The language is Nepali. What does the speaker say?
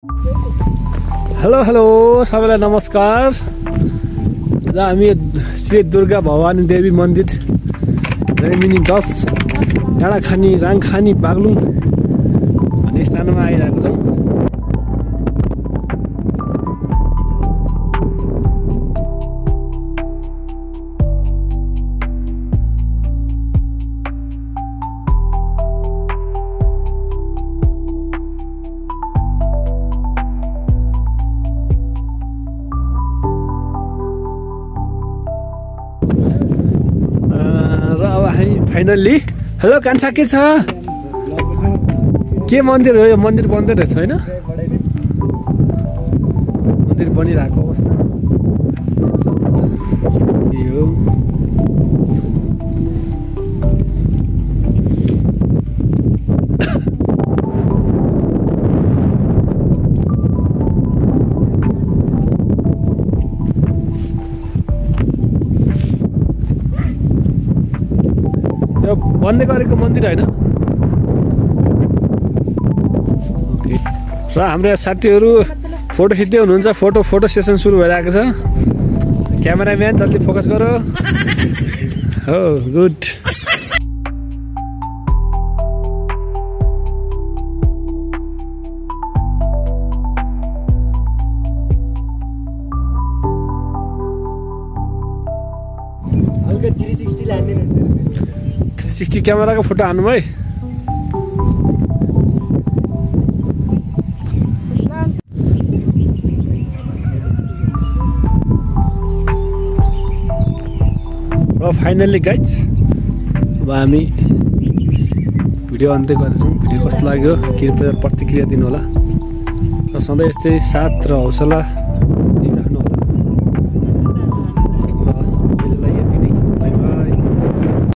हेलो सबैलाई नमस्कार। आज हामी श्री दुर्गा भवानी देवी मन्दिर जैमिनी 10 डाँडाखानी राङखानी बागलुङ भन्ने स्थानमा आइरहेको छौँ। फाइनल्ली हेलो कान्छा के छ? के मन्दिर हो यो? मन्दिर बन्दै रहेछ होइन? मन्दिर बनिरहेको अवस्था यो बन्दै गरेको मन्दिर होइन? ओके। र हाम्रो साथीहरू फोटो खिच्दै हुनुहुन्छ। फोटो सेसन सुरु भइरहेको छ। क्यामेराम्यान जल्दी फोकस गरो। हो गुड। हल्का 360 लान्दिनु 360 क्यामेराको फोटो हान्नु है। र फाइनल्ली गाइज अब हामी भिडियो अन्त्य गर्दैछौँ। भिडियो कस्तो लाग्यो कृपया प्रतिक्रिया दिनु होला र सधैँ यस्तै साथ र हौसला